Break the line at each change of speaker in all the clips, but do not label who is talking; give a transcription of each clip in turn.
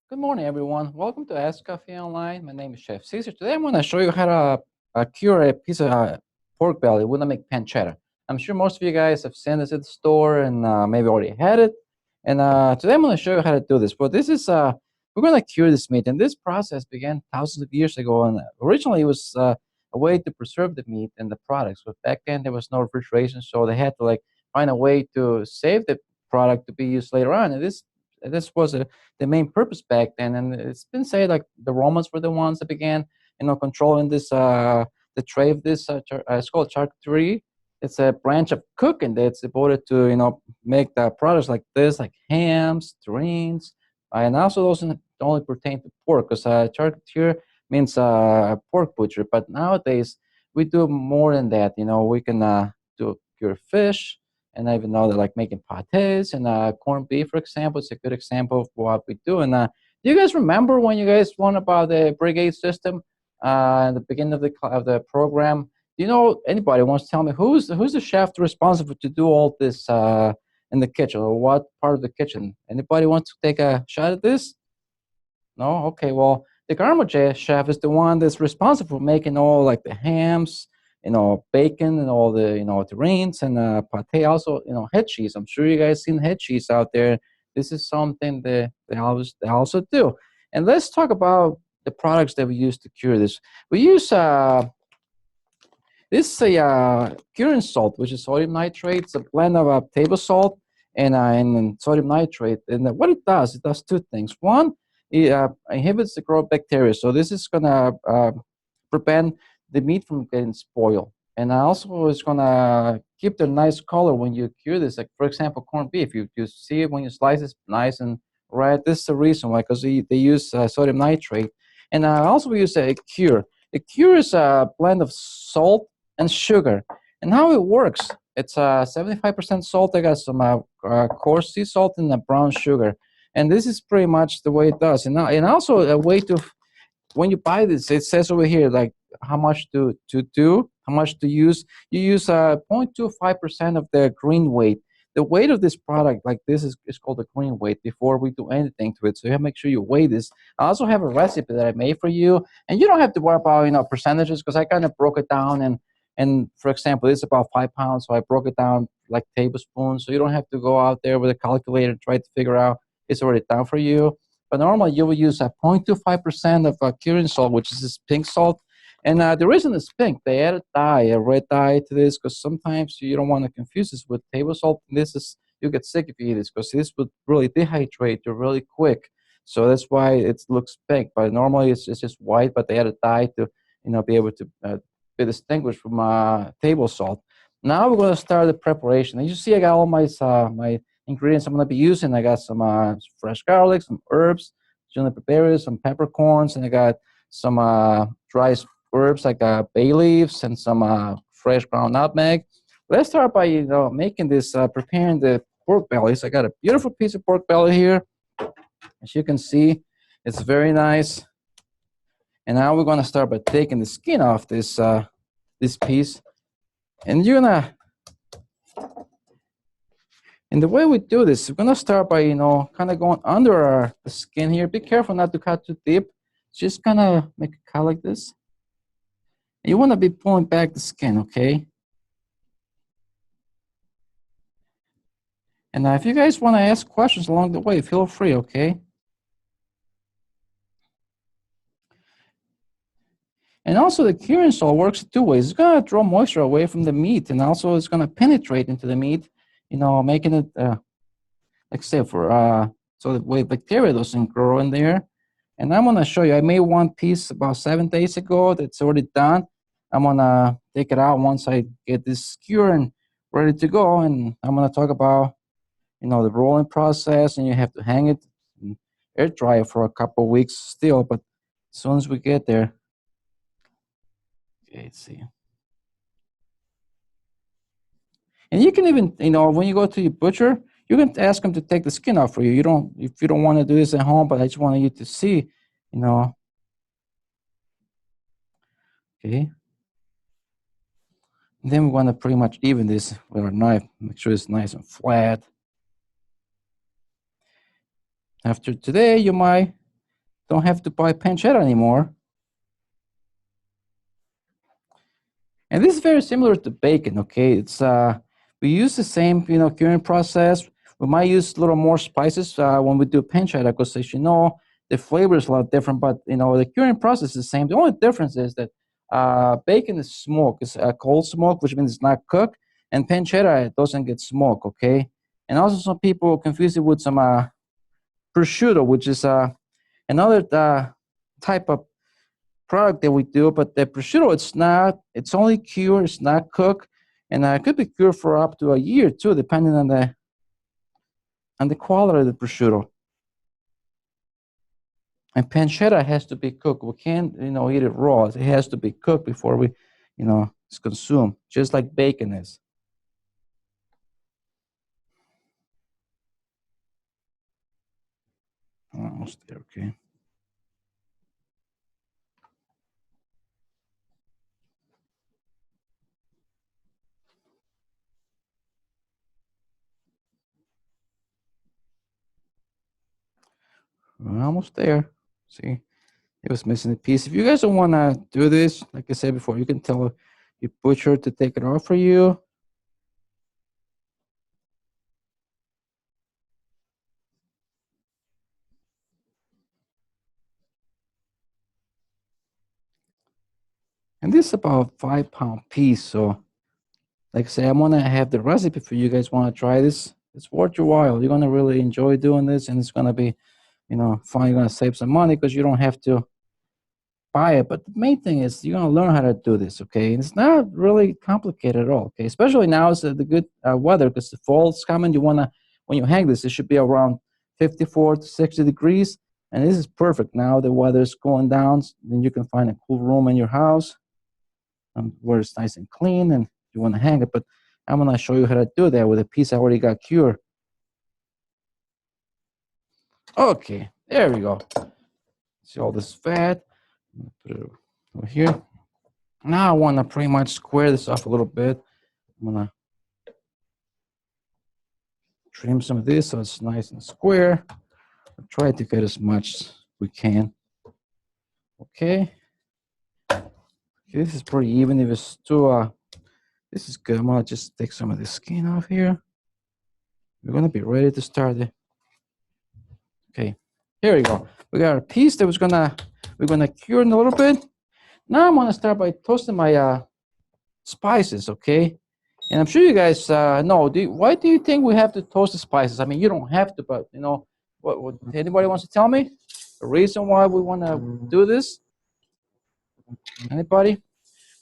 Good morning, everyone. Welcome to Escoffier Online. My name is Chef Caesar. Today I'm going to show you how to cure a piece of pork belly. We're going to make pancetta. I'm sure most of you guys have seen this at the store and maybe already had it. And today I'm going to show you how to do this. But this is, we're going to cure this meat. And this process began thousands of years ago. And originally it was a way to preserve the meat and the products. But back then there was no refrigeration, so they had to like find a way to save the product to be used later on. And this was the main purpose back then. And it's been said like the Romans were the ones that began, controlling this the trade of this. It's called charcuterie. It's a branch of cooking that's devoted to make the products like this, like hams, terrines, and also those don't only pertain to pork, because charcuterie means pork butcher. But nowadays we do more than that. We can do pure fish, and I even know that like making pates and corned beef, for example, it's a good example of what we do. And do you guys remember when you guys learned about the brigade system at the beginning of the program? Do you know anybody wants to tell me who's the chef responsible to do all this in the kitchen, or what part of the kitchen? Anybody wants to take a shot at this? No? Okay, well, the gourmet chef is the one that's responsible for making all like the hams, bacon and all the, terrines and pate, also, head cheese. I'm sure you guys seen head cheese out there. This is something that they also do. And let's talk about the products that we use to cure this. We use this is a curing salt, which is sodium nitrate. It's a blend of table salt and sodium nitrate. And what it does two things. One, it inhibits the growth of bacteria. So this is going to prevent the meat from getting spoiled. And also it's going to keep the nice color when you cure this. Like, for example, corned beef. You see it when you slice it nice and red. This is the reason why, because they use sodium nitrate. And also we use a cure. A cure is a blend of salt and sugar. And how it works, it's 75% salt. I got some coarse sea salt and brown sugar. And this is pretty much the way it does. And also a way to, when you buy this, it says over here, like how much to do, how much to use. You use 0.25% of the green weight. The weight of this product, like this, is called the green weight before we do anything to it. So you have to make sure you weigh this. I also have a recipe that I made for you, and you don't have to worry about percentages, because I kind of broke it down. And for example, it's about 5 pounds, so I broke it down like tablespoons. So you don't have to go out there with a calculator and try to figure out. It's already done for you. But normally you will use a 0.25% of curing salt, which is this pink salt. And the reason it's pink, they added dye, a red dye to this, because sometimes you don't want to confuse this with table salt. And you get sick if you eat this, because this would really dehydrate you really quick. So that's why it looks pink. But normally it's just white, but they added dye to be able to be distinguished from table salt. Now we're going to start the preparation. And you see I got all my ingredients I'm going to be using. I got some fresh garlic, some herbs, juniper berries, some peppercorns, and I got some dry herbs like bay leaves and some fresh ground nutmeg. Let's start by making this, preparing the pork belly. So I got a beautiful piece of pork belly here. As you can see, it's very nice. And now we're going to start by taking the skin off this piece. And you're gonna. And the way we do this, we're gonna start by kind of going under the skin here. Be careful not to cut too deep. Just kind of make a cut like this. And you want to be pulling back the skin, okay? And if you guys want to ask questions along the way, feel free, okay? And also the curing salt works two ways. It's gonna draw moisture away from the meat, and also it's gonna penetrate into the meat, making it like safer, so the way bacteria doesn't grow in there. And I'm gonna show you. I made one piece about 7 days ago that's already done. I'm gonna take it out once I get this skewer and ready to go. And I'm gonna talk about the rolling process, and you have to hang it and air dry it for a couple of weeks still. But as soon as we get there, okay, let's see. And you can even, when you go to your butcher, you can ask them to take the skin off for you. If you don't want to do this at home, but I just wanted you to see, Okay. And then we want to pretty much even this with our knife. Make sure it's nice and flat. After today, you might Don't have to buy pancetta anymore. And this is very similar to bacon, okay? It's we use the same, curing process. We might use a little more spices when we do pancetta, because as you know, the flavor is a lot different. But the curing process is the same. The only difference is that bacon is smoked. It's cold smoke, which means it's not cooked, and pancetta, it doesn't get smoked, okay? And also, some people confuse it with some prosciutto, which is another type of product that we do, but the prosciutto, it's only cured, it's not cooked, and it could be cured for up to a year too, depending on the quality of the prosciutto. And pancetta has to be cooked. We can't, eat it raw. It has to be cooked before it's consumed, just like bacon is. Almost there, okay. We're almost there. See, it was missing a piece. If you guys don't want to do this, like I said before, you can tell your butcher to take it off for you. And this is about a 5-pound piece. So, like I say, I'm gonna have the recipe for you guys. Want to try this? It's worth your while. You're gonna really enjoy doing this, and it's gonna be, fun. You're gonna save some money because you don't have to buy it. But the main thing is you're gonna learn how to do this. Okay, and it's not really complicated at all. Okay, especially now is the good weather, because the fall's coming. You wanna, when you hang this, it should be around 54 to 60 degrees, and this is perfect. Now the weather's going down, then you can find a cool room in your house where it's nice and clean, and you want to hang it. But I'm going to show you how to do that with a piece I already got cured. Okay, there we go. See all this fat? Put it over here. Now I want to pretty much square this off a little bit. I'm going to trim some of this so it's nice and square. I'll try to get as much as we can. Okay. This is pretty even. If it's too this is good. I'm gonna just take some of the skin off here. We're gonna be ready to start it. Okay, here we go. We got a piece that we're gonna cure in a little bit. Now I'm gonna start by toasting my spices, okay? And I'm sure you guys know. Why do you think we have to toast the spices? I mean, you don't have to, but what anybody wants to tell me the reason why we want to do this? Anybody?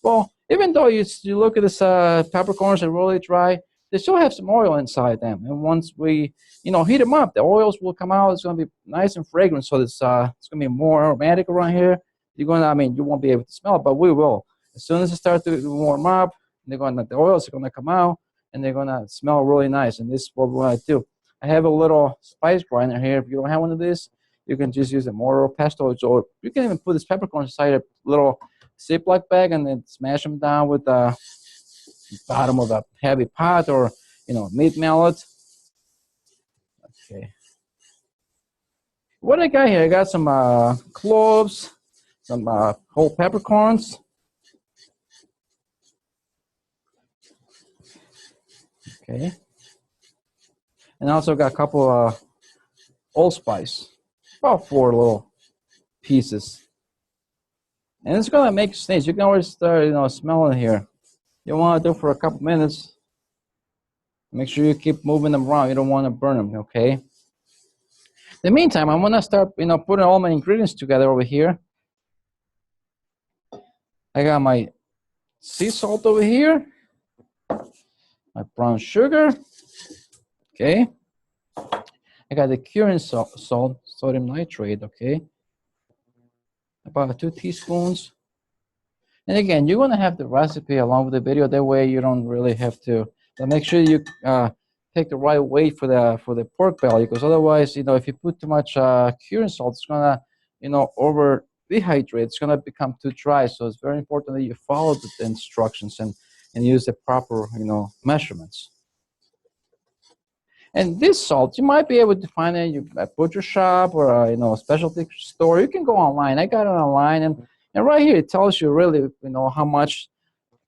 Well, even though you look at this peppercorns are really dry, they still have some oil inside them. And once we, heat them up, the oils will come out. It's going to be nice and fragrant. So it's going to be more aromatic around here. You won't be able to smell it, but we will. As soon as it starts to warm up, the oils are going to come out, and they're going to smell really nice. And this is what we want to do. I have a little spice grinder here. If you don't have one of these, you can just use a mortar or pestle, or you can even put this peppercorn inside a little Ziploc bag and then smash them down with the bottom of a heavy pot, or meat mallet. Okay. What I got here, I got some cloves, some whole peppercorns. Okay. And I also got a couple allspice, about 4 little pieces. And it's gonna make stains. You can always start, smelling here. You want to do for a couple minutes. Make sure you keep moving them around. You don't want to burn them, okay? In the meantime, I'm gonna start, putting all my ingredients together over here. I got my sea salt over here, my brown sugar. Okay. I got the curing salt, sodium nitrate. Okay. About 2 teaspoons. And again, you're gonna have the recipe along with the video. That way, you don't really have to. But make sure you take the right weight for the pork belly, because otherwise, if you put too much curing salt, it's gonna, over dehydrate. It's gonna become too dry. So it's very important that you follow the instructions and use the proper, measurements. And this salt, you might be able to find it in a butcher shop or a, a specialty store. You can go online. I got it online, and right here it tells you really, how much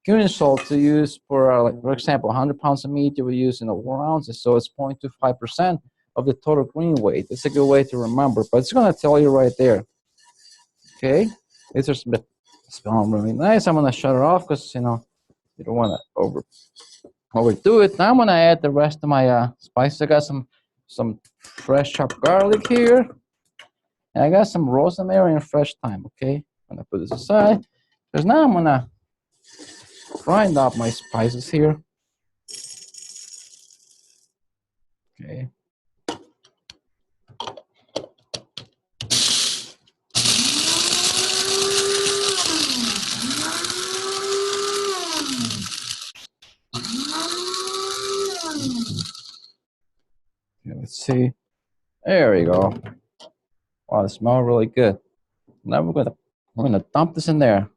cumin salt to use for, like for example, 100 pounds of meat. You will use, 4 ounces, so it's 0.25% of the total green weight. It's a good way to remember, but it's gonna tell you right there. Okay, these are smelling really nice. I'm gonna shut it off because you don't want to overdo it. Now I'm gonna add the rest of my spices. I got some fresh chopped garlic here, and I got some rosemary and fresh thyme. Okay, I'm gonna put this aside because now I'm gonna grind up my spices here. Okay. Okay, let's see. There we go. Wow, it smells really good. Now we're gonna dump this in there.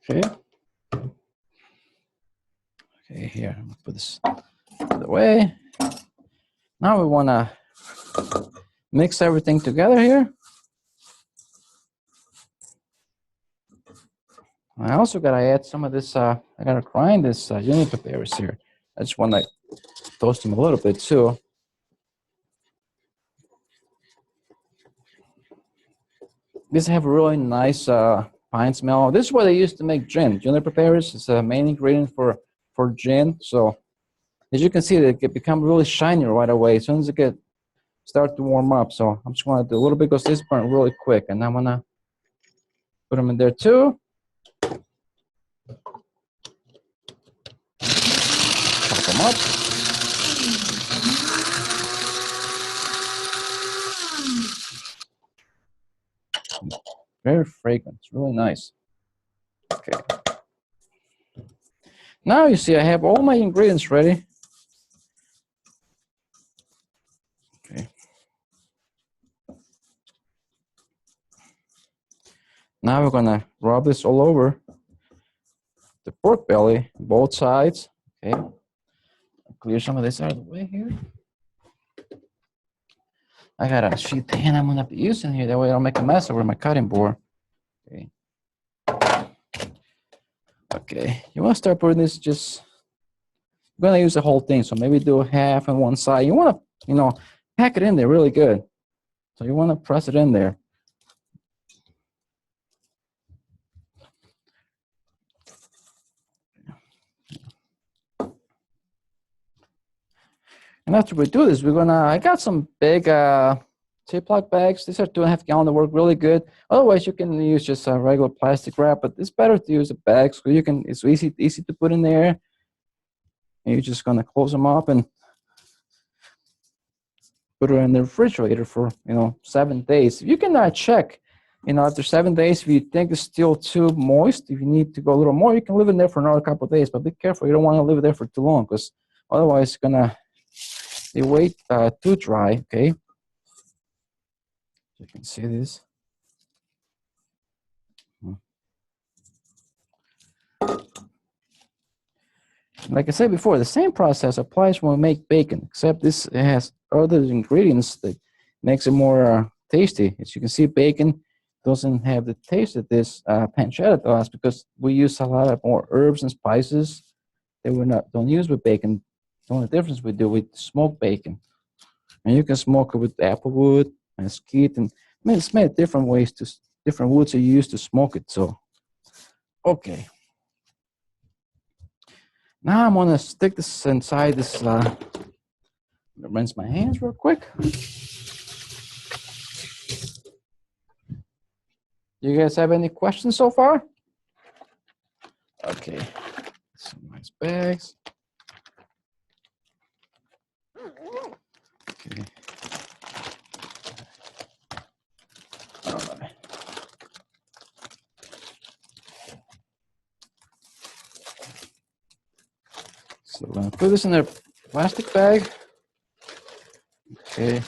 Okay. Okay, here. I'm gonna put this out of the way. Now we wanna mix everything together here. I also gotta add some of this. I gotta grind this juniper berries here. I just wanna toast them a little bit too. These have a really nice pine smell. This is what they used to make gin. Juniper berries is a main ingredient for gin. So as you can see, they become really shiny right away as soon as it start to warm up. So I'm just gonna do a little bit because this burn really quick, and I'm gonna put them in there too. Chop them up. Very fragrant. It's really nice. Okay. Now you see I have all my ingredients ready. Okay. Now we're gonna rub this all over the pork belly, both sides. Okay. Clear some of this out of the way here. I got a sheet pan I'm gonna be using here. That way I don't make a mess over my cutting board. Okay. Okay. You want to start putting this just. You're gonna use the whole thing, so maybe do half on one side. You want to, pack it in there really good. So you want to press it in there. And after we do this, I got some big Ziploc bags. These are 2.5 gallon. They work really good. Otherwise, you can use just a regular plastic wrap, but it's better to use a bag so it's easy to put in there. And you're just gonna close them up and put it in the refrigerator for 7 days. You can check, after 7 days if you think it's still too moist. If you need to go a little more, you can leave it there for another couple of days. But be careful, you don't want to leave it there for too long because otherwise it's gonna be way too dry. Okay, you can see this. Like I said before, the same process applies when we make bacon, except this has other ingredients that makes it more tasty. As you can see, bacon doesn't have the taste that this pancetta does because we use a lot of more herbs and spices that don't use with bacon. The only difference we do with smoked bacon, and you can smoke it with applewood and mesquite, and it's many different ways different woods are used to smoke it. So, okay. Now I'm gonna stick this inside this. Rinse my hands real quick. You guys have any questions so far? Okay, some nice bags. Okay. All right. So we're gonna put this in a plastic bag. Okay.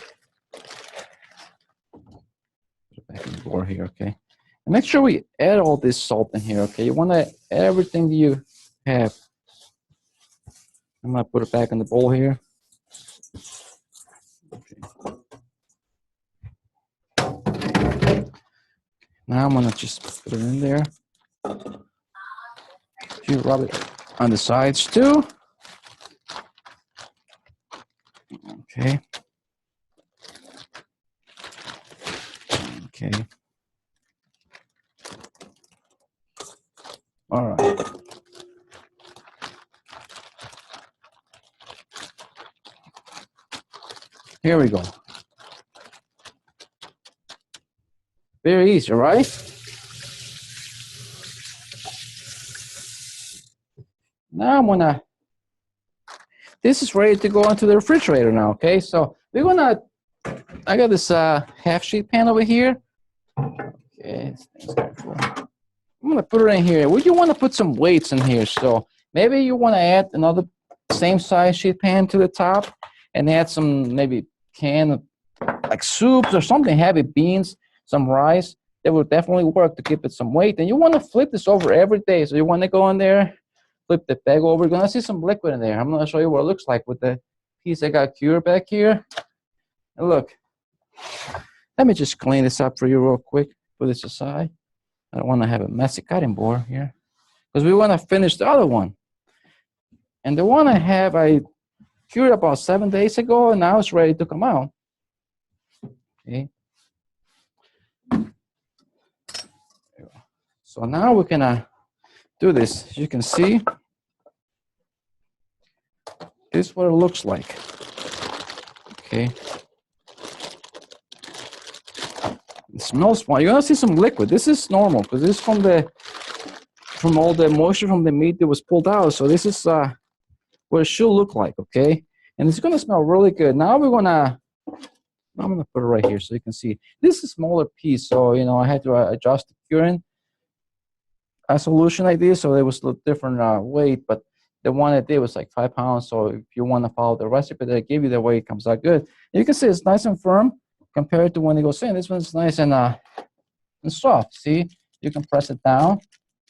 Put it back in the board here, okay. And make sure we add all this salt in here, okay. You want to add everything you have. I'm gonna put it back in the bowl here. Okay. Now I'm gonna just put it in there. You rub it on the sides too. Okay. Okay. All right. Here we go. Very easy, right? Now I'm gonna, this is ready to go into the refrigerator now, okay? So we're gonna, I got this half sheet pan over here. Okay, I'm gonna put it in here. Would you wanna put some weights in here? So maybe you wanna add another same size sheet pan to the top and add some maybe can of like soups or something heavy, beans, some rice. That will definitely work to give it some weight. And you wanna flip this over every day. So you wanna go in there, flip the bag over. You're gonna see some liquid in there. I'm gonna show you what it looks like with the piece I got cured back here. And look, let me just clean this up for you real quick. Put this aside. I don't want to have a messy cutting board here because we want to finish the other one. And the one I have, I cured about 7 days ago, and now it's ready to come out. Okay. So now we're gonna do this. As you can see, this is what it looks like. Okay. It smells fine. You're gonna see some liquid. This is normal because this is from all the moisture from the meat that was pulled out. So this is what it should look like, okay? And it's gonna smell really good. Now I'm gonna put it right here so you can see. This is a smaller piece, so you know I had to adjust the curing a solution like this, so it was a little different weight. But the one I did was like 5 pounds. So if you want to follow the recipe that I gave you, the way it comes out good. And you can see it's nice and firm compared to when it goes in. This one's nice and soft. See, you can press it down.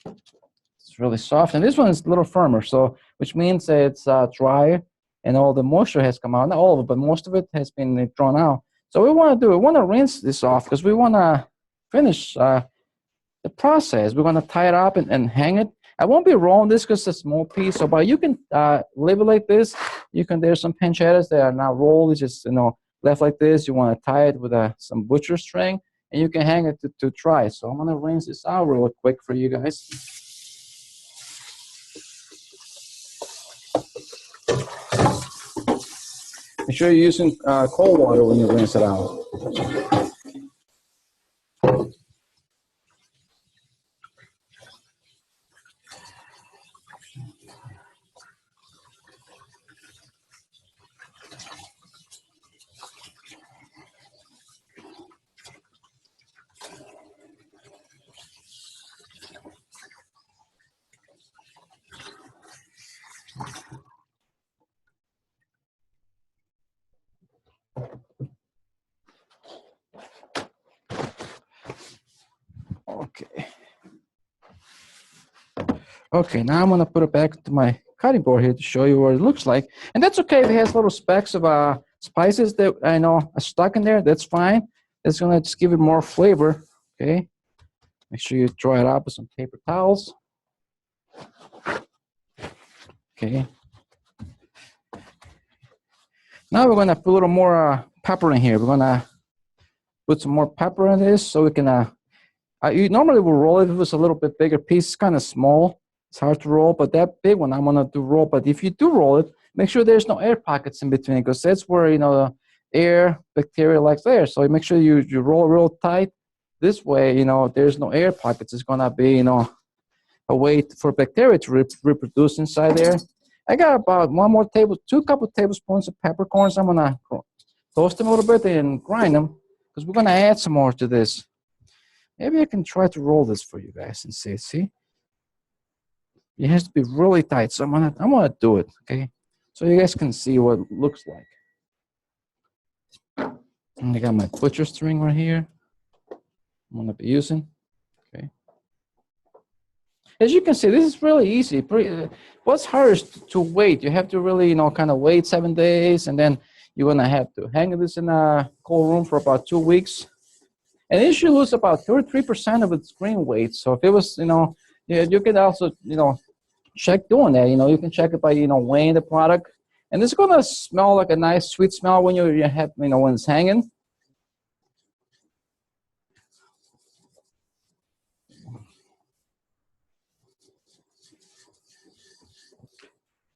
It's really soft, and this one is a little firmer. So, which means that it's drier, and all the moisture has come out. Not all of it, but most of it has been drawn out. So we want to rinse this off because we want to finish the process. We're going to tie it up and hang it. I won't be rolling this because it's a small piece. So, but you can leave it like this. You can. There's some pancettas that are not rolled. It's just left like this. You want to tie it with some butcher string, and you can hang it to dry. So I'm going to rinse this out real quick for you guys. Make sure you're using cold water when you rinse it out. Okay. Okay, now I'm gonna put it back to my cutting board here to show you what it looks like. And that's okay if it has little specks of spices that I know are stuck in there. That's fine. It's gonna just give it more flavor. Okay. Make sure you dry it up with some paper towels. Okay. Now we're gonna put a little more pepper in here. We're gonna put some more pepper in this so we can. You normally will roll it if it was a little bit bigger piece. It's kind of small. It's hard to roll, but that big one I'm gonna do roll. But if you do roll it, make sure there's no air pockets in between because that's where the air bacteria likes there. So make sure you roll real tight. This way, there's no air pockets. It's gonna be a way for bacteria to reproduce inside there. I got about 2 couple tablespoons of peppercorns. I'm gonna toast them a little bit and grind them because we're gonna add some more to this. Maybe I can try to roll this for you guys and see. It has to be really tight, so I'm gonna do it, okay? So you guys can see what it looks like. And I got my butcher string right here. I'm gonna be using, okay? As you can see, this is really easy. What's hard is to wait. You have to really, kind of wait 7 days, and then you're gonna have to hang this in a cold room for about 2 weeks. And it should lose about 33% of its green weight. So if it was, yeah, you can also, check doing that. You can check it by, weighing the product. And it's gonna smell like a nice sweet smell when you have, when it's hanging.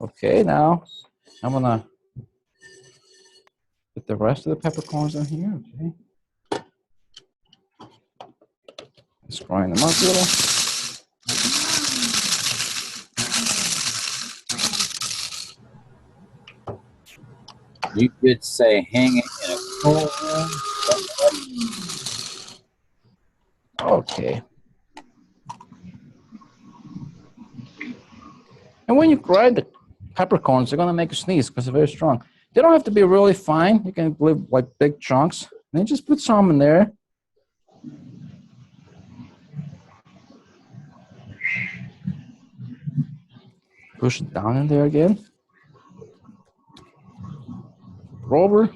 Okay, now I'm gonna put the rest of the peppercorns in here. Okay. Just grind them up a little.
You could say hang it in a cold room.
Okay. And when you grind the peppercorns, they're gonna make you sneeze because they're very strong. They don't have to be really fine. You can leave like big chunks. And then just put some in there. Push it down in there again. Over. Okay,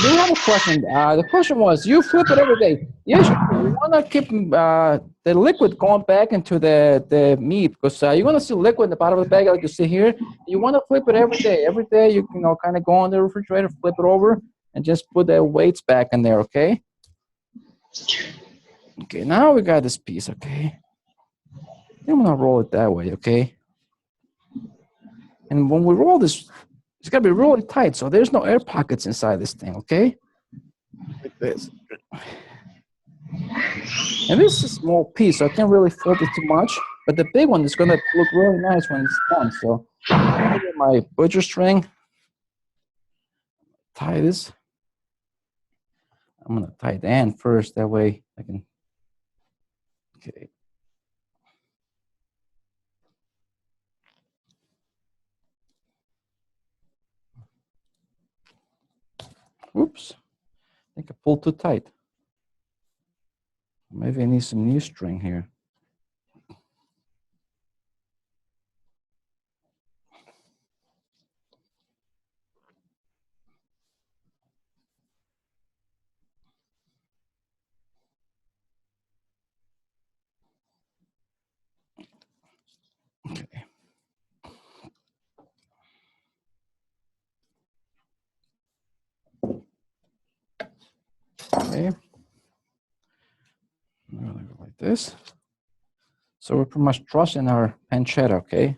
do you have a question? The question was, you flip it every day. Yes, you want to keep the liquid going back into the meat because you're going to see liquid in the bottom of the bag like you see here. You want to flip it every day. Every day you kind of go in the refrigerator, flip it over, and just put the weights back in there, okay? Okay, now we got this piece, okay? I'm going to roll it that way, okay? And when we roll this, it's got to be really tight, so there's no air pockets inside this thing, okay? Like this. And this is a small piece, so I can't really fold it too much, but the big one is going to look really nice when it's done. So I'm going to get my butcher string, tie this. I'm going to tie the end first, that way I can, okay. Oops, I think I pulled too tight. Maybe I need some new string here. Okay. Okay. I'm gonna go like this. So we're pretty much trussing our pancetta, okay?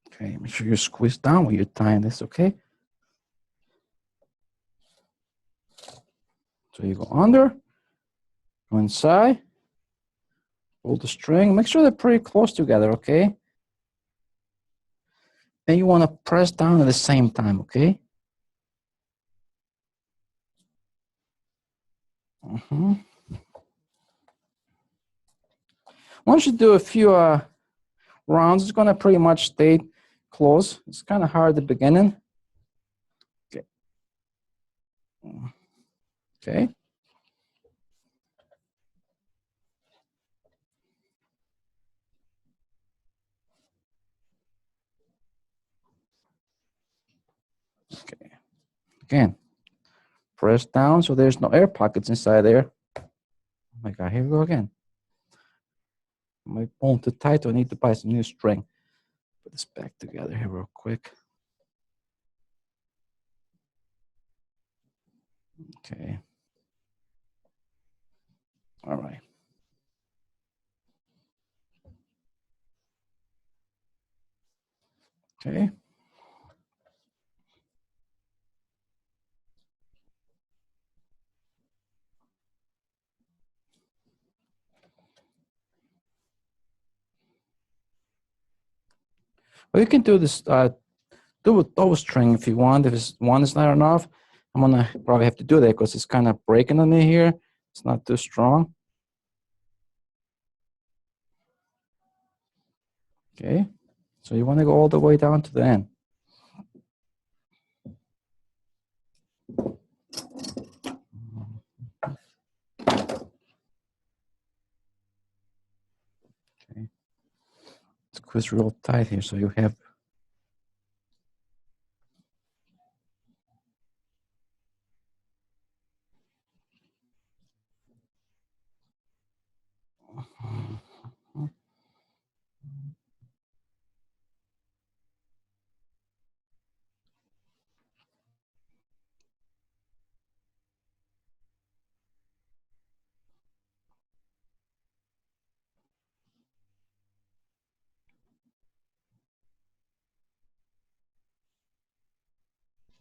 Okay, make sure you squeeze down when you're tying this, okay? So you go under, go inside, pull the string, make sure they're pretty close together, okay? And you want to press down at the same time, okay? Once you do a few rounds, it's gonna pretty much stay close. It's kind of hard at the beginning. Okay. Okay. Okay. Again, press down so there's no air pockets inside there. Oh my God, here we go again. My bone too tight, so I need to buy some new string. Put this back together here real quick. Okay. All right. Okay. Well, you can do this, do a double string if you want. If it's one is not enough, I'm gonna probably have to do that because it's kind of breaking on me here. It's not too strong. Okay, so you want to go all the way down to the end. Okay. Squeeze real tight here so you have.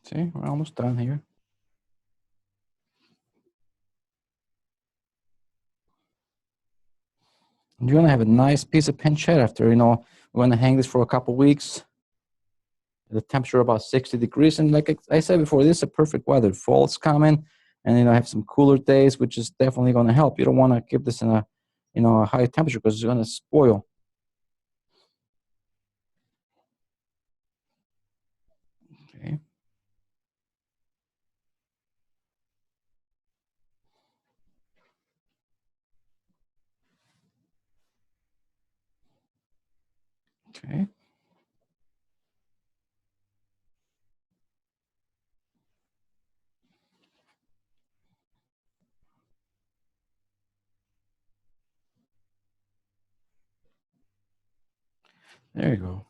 See, we're almost done here. You're gonna have a nice piece of pancetta after, we're gonna hang this for a couple weeks. The temperature about 60 degrees, and like I said before, this is a perfect weather. Fall's coming, and have some cooler days, which is definitely gonna help. You don't want to keep this in a high temperature because it's gonna spoil. Okay. Okay. There you go.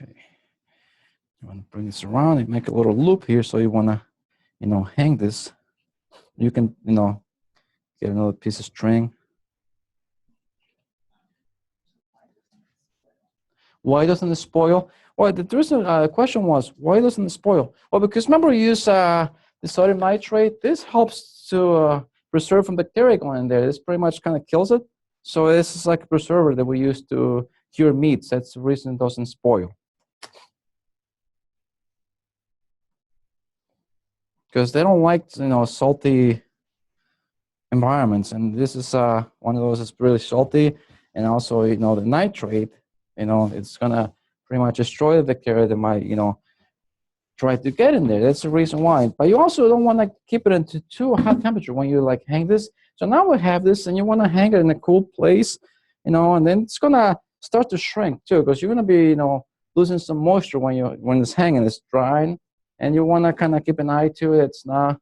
Okay. You want to bring this around and make a little loop here. So you want to, hang this. You can, get another piece of string. Why doesn't it spoil? Well, the reason question was, why doesn't it spoil? Well, because remember we use the sodium nitrate. This helps to preserve from bacteria going in there. This pretty much kind of kills it. So this is like a preserver that we use to cure meats. That's the reason it doesn't spoil. Because they don't like, salty environments. And this is one of those that's really salty. And also, the nitrate, it's going to pretty much destroy the bacteria that might, try to get in there. That's the reason why. But you also don't want to keep it into too hot temperature when you like hang this. So now we have this, and you want to hang it in a cool place, and then it's gonna start to shrink too, because you're gonna be, losing some moisture when it's hanging, it's drying, and you want to kind of keep an eye to it. It's not,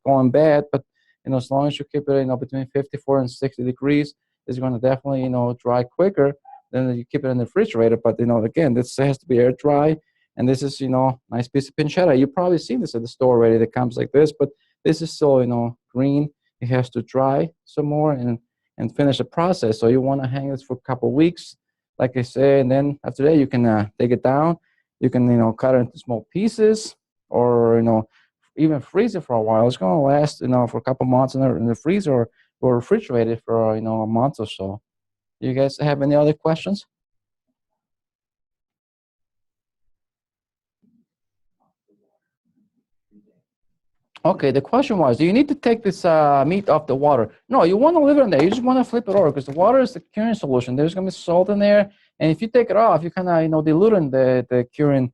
going bad, but as long as you keep it, between 54 and 60 degrees, it's going to definitely, dry quicker than you keep it in the refrigerator. But again, this has to be air dry. And this is, nice piece of pancetta. You've probably seen this at the store already that comes like this, but this is still, green. It has to dry some more and finish the process. So you want to hang this for a couple weeks, like I said, and then after that you can take it down. You can, cut it into small pieces, or even freeze it for a while. It's going to last, for a couple months in the freezer, or refrigerated for a month or so. You guys have any other questions? Okay, the question was, do you need to take this meat off the water? No, you want to leave it in there. You just want to flip it over because the water is the curing solution. There's going to be salt in there, and if you take it off, you kind of diluting the curing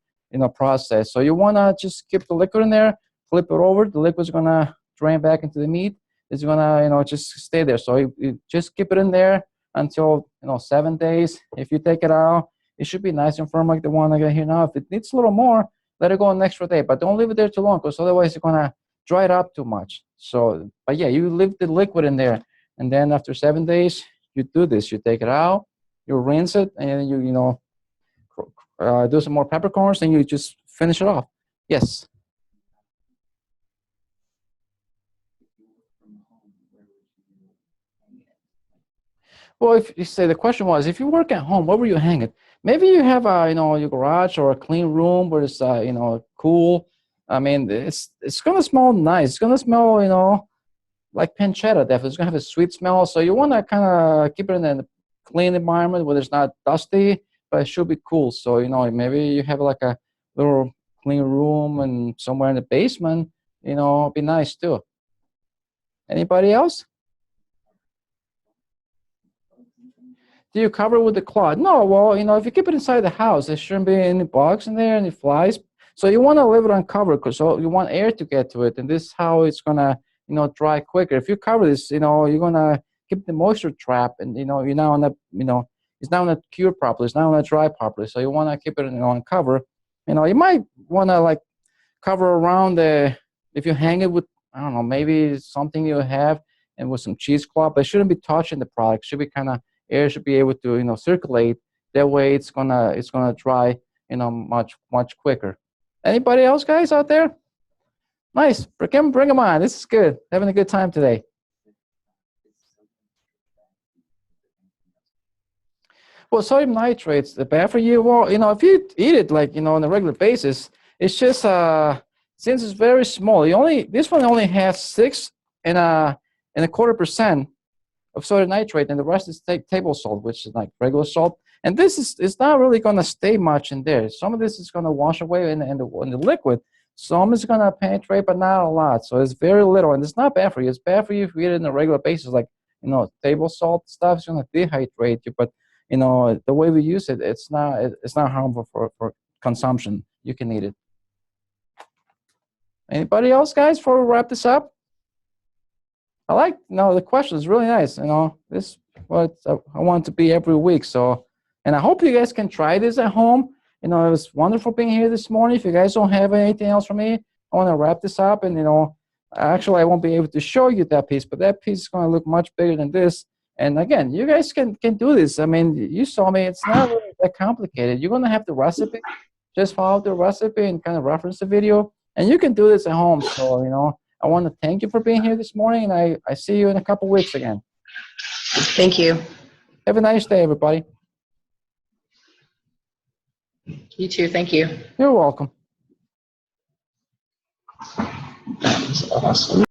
process. So you want to just keep the liquid in there, flip it over. The liquid's going to drain back into the meat. It's going to just stay there. So you just keep it in there until 7 days. If you take it out, it should be nice and firm like the one I got here now. If it needs a little more, let it go an extra day, but don't leave it there too long because otherwise it's going to dry it up too much. So, but yeah, you leave the liquid in there, and then after 7 days, you do this. You take it out, you rinse it, and then you do some more peppercorns, and you just finish it off. Yes. Well, if you say the question was, if you work at home, where will you hang it? Maybe you have your garage or a clean room where it's cool. I mean, it's gonna smell nice. It's gonna smell like pancetta. Definitely, it's gonna have a sweet smell. So you want to kind of keep it in a clean environment where it's not dusty, but it should be cool. So maybe you have like a little clean room and somewhere in the basement. Be nice too. Anybody else? do you cover it with the cloth? No, well, you know, if you keep it inside the house, there shouldn't be any bugs in there, any flies. So you want to leave it uncovered because you want air to get to it, and this is how it's gonna, you know, dry quicker. If you cover this, you know, you're gonna keep the moisture trap, and you know, you're not gonna, you know, it's not gonna cure properly, it's not gonna dry properly. So you want to keep it, you know, uncovered. You know, you might want to like cover around the, if you hang it with, I don't know, maybe something you have, and with some cheesecloth, but it shouldn't be touching the product. It should be kind of, air should be able to, you know, circulate. That way it's gonna dry, you know, much quicker. Anybody else, guys, out there? Nice. Bring them on. This is good. Having a good time today. Well, sodium nitrate's bad for you. Well, you know, if you eat it like, you know, on a regular basis, it's just since it's very small, this one only has 6.25% of sodium nitrate, and the rest is table salt, which is like regular salt. And this is, it's not really going to stay much in there. Some of this is going to wash away in the liquid. Some is going to penetrate, but not a lot. So it's very little, and it's not bad for you. It's bad for you if you eat it on a regular basis, like, you know, table salt stuff is going to dehydrate you. But you know, the way we use it, it's not harmful for consumption. You can eat it. Anybody else, guys, before we wrap this up? I like, you know, the question is really nice. You know, this what I want to be every week. So, and I hope you guys can try this at home. You know, it was wonderful being here this morning. If you guys don't have anything else for me, I want to wrap this up. And, you know, actually, I won't be able to show you that piece, but that piece is going to look much bigger than this. And again, you guys can do this. I mean, you saw me. It's not really that complicated. You're going to have the recipe. Just follow the recipe and kind of reference the video. And you can do this at home. So, you know, I want to thank you for being here this morning. And I see you in a couple weeks again.
Thank you.
Have a nice day, everybody.
You too. Thank you.
You're welcome.
That was awesome.